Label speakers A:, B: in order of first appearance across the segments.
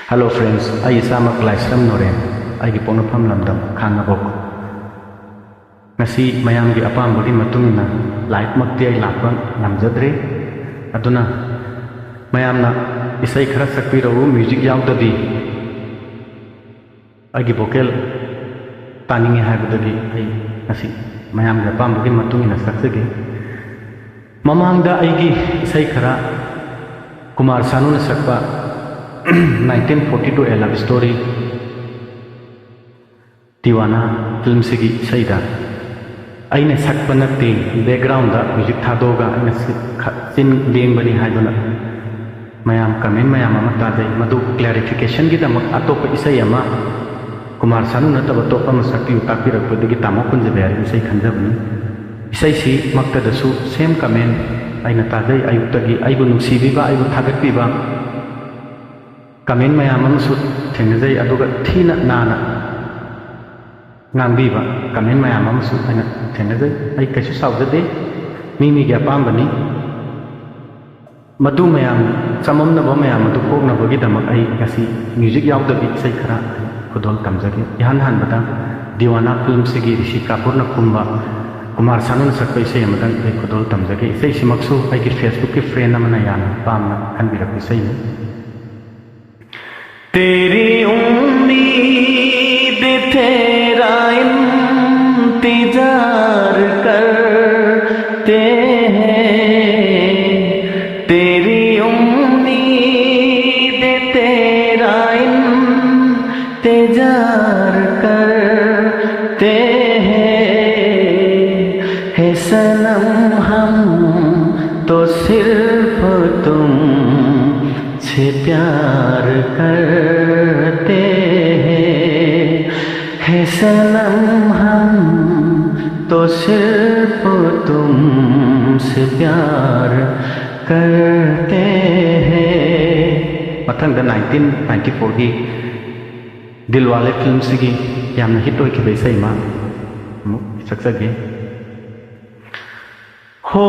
A: Hello friends, I Samak Laisram Noren, I gi Ponapam Lamdam, Kangabok. Ngasi mayam gi apam bagi matungina, light makti ay lakon namjadre. Aduna mayam na isay khara sakpi rawu music yaw tadi. Ay gi vocal taningi hai budagi ay ngasi mayam gi apam bagi matungina saksage. Mamangda ay gi isay khara Kumar Sanu na sakpa 1942 love story दीवाना film से की सही था अने सकप नक्ति background music थादोगा सिन Laing बनी है ma'am comment ma'am ताजे मधु clarification की अतोप इसई कुमार सानू नतब अतोप सकती ताकि तामो कुंजबे इसई खंजबनी इसई मक्तदसु सेम कमेंट अना ताजे अयुक्तगी अबु नुसीबीबा अबु थागतपीबा कमेंट मैम थेंगजै थीना नाना नांगबीबा कमेंट मैम थेंगजै अई कैसु सावजदे मीगी अपांबनी मधु मैम चममनब मैम अदु कोकनबगीदमक अई गसी म्यूजिक यावदबी इसै खरा खुदोल तमजगे इहान हानबदा दीवाना फिल्म से ऋषि कपूर कुंबा कुमार सानू सकप इसै अमदन अई खुदोल तमजगे इसै सिमक्सु अईगी फेसबुक की फ्रेंड अमना याना पामना खनबिरक इसै
B: तेरी उम्मीद तेरा इंतजार करते हैं तेरी उम्मीद तेरा इंतजार करते हैं सनम हम तो सिर्फ तुम से प्यार करते हैं सनम हम तो सिर्फ तुमसे प्यार करते हैं
A: मथंग 1994 की दिलवाले फिल्म से की यामना हिट होई खिबे सही मा सक्सगे
B: हो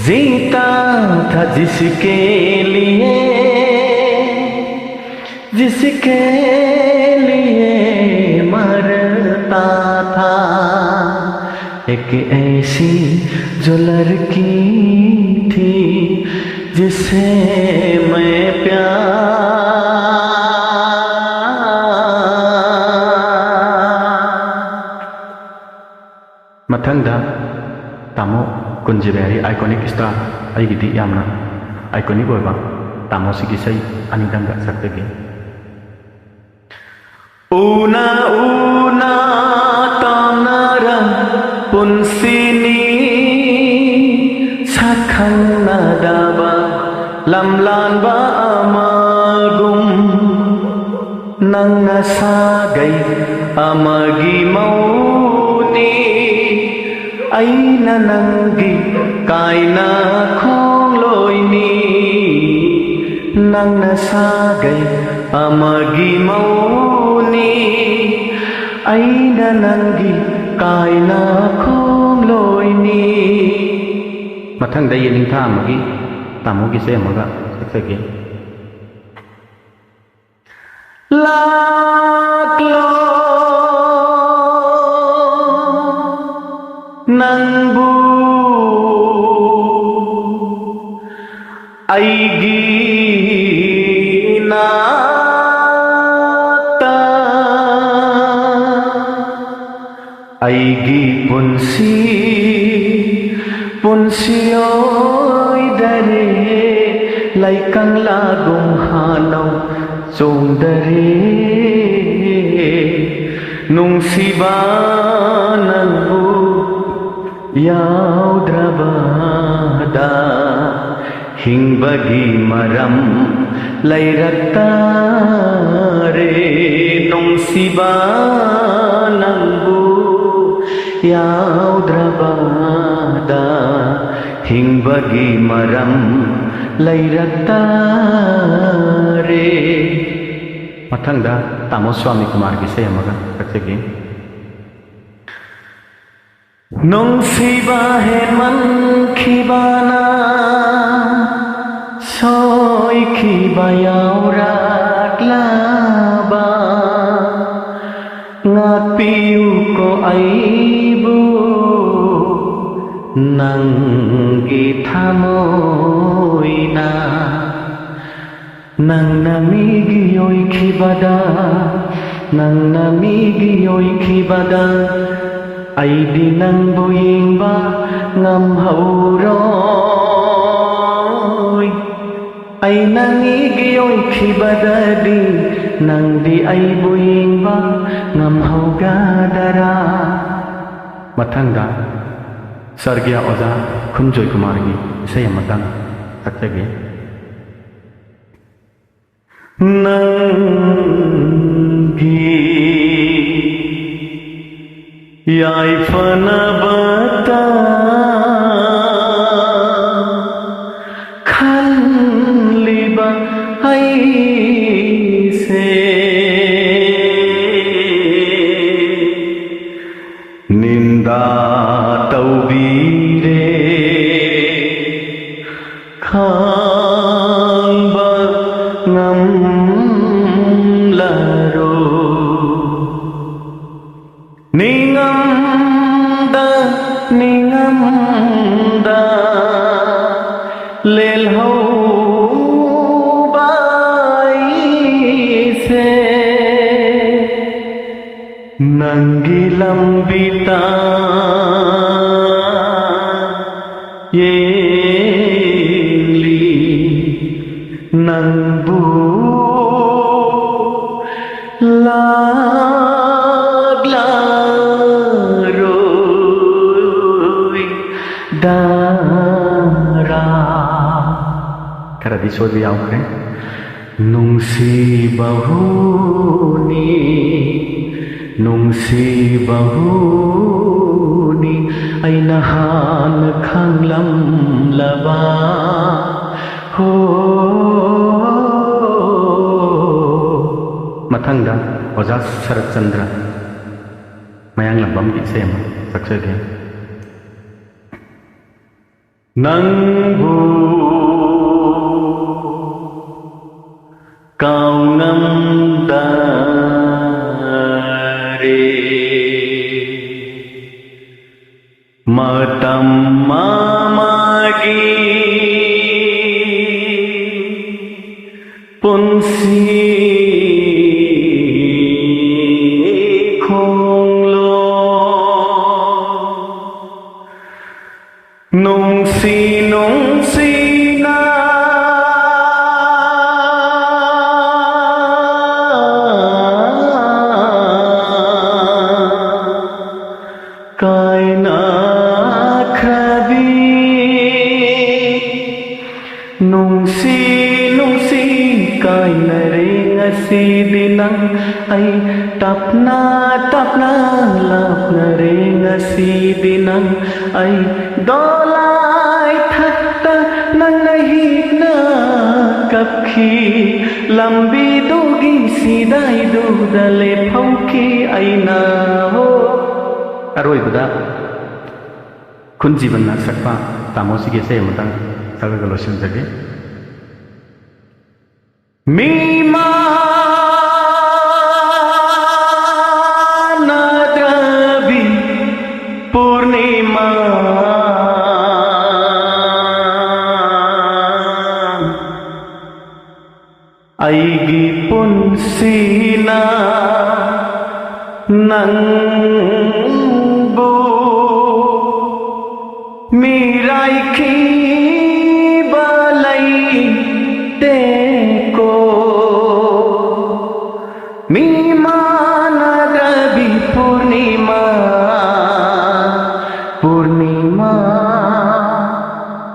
B: जीता था जिसके लिए मरता था एक ऐसी जो लड़की थी जिसे मैं
A: मथंगदा तामो कुंजबेरी आइकॉनिक स्टार अईगिदी यामना आइकॉनिक होइबा तामो सिगी सही अनिदंगा सकतेगे
B: Una Una तानरा पुंसिनी साखन्नादाबा lamlanba amagum nanga sagai amagi mauni aina nangi kaina khongloini nanga sagai amagi mauni aina nangi kaina khongloini
A: मथंग दई निंथा अमगी तामो की से अमगा सकसगे
B: laklo nangbu aigi nata aigi punsioi dare laikang lagong hanaw sundare nung sibanang bu yaudrabada hingbagi maram layraktare nung sibanang bu yaudravada hingbagi maram layraktare.
A: Mathangda Tamo Swami Kumar gi sei amaga sakjagi.
B: Nungsiba heman khibana soi khiba yaurat laba ngapiu ko aibu nanggi thamoina nang namigi oi khibada nang namigi oi khibada aidi nang bu yingba ngam hauroi ai nangi oi khibadadi nang di ai bu yingba ngam haugadara.
A: Mathangda Sargya Oza Khunjoy Kumar gi sei amatang sakjagi.
B: Nangi yaifana khanliba aise ninda taubire khamba ngamlaro ningamda lel hau bai se nangi lambita yeli nangbu dara
A: Kara di soi bi aukre.
B: nungsi bahuni ai nahan khanglam laba ho.
A: Mathangda Oza Sarat Chandra Mayang Lambam gi sei ama sakjagi.
B: Nangbu kau ngamdare matam mamagi punsi khonglo nungsi na kaina khabi nungsi kaina re ngasi dinang ai tapna lapna re ngasi dinang ai dolai thakta nang hikna kapki lambi dugi sidai du dale phauki aina ho.
A: Aroibada Khunjiban na sakpa Tamo sigi sei amatang sagaga losinjagi.
B: Mima nadabi purnima aigi punsina nangbu mirai ki balai teko mimana dabi purnima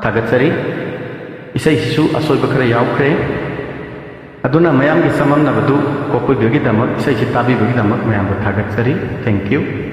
A: Thagatsari isai sisu asoi bakra yaukre. Aduna mayam gi samam na badu kopoi bagi damak isai si tabi bagi damak mayam thagatsari. Thank you.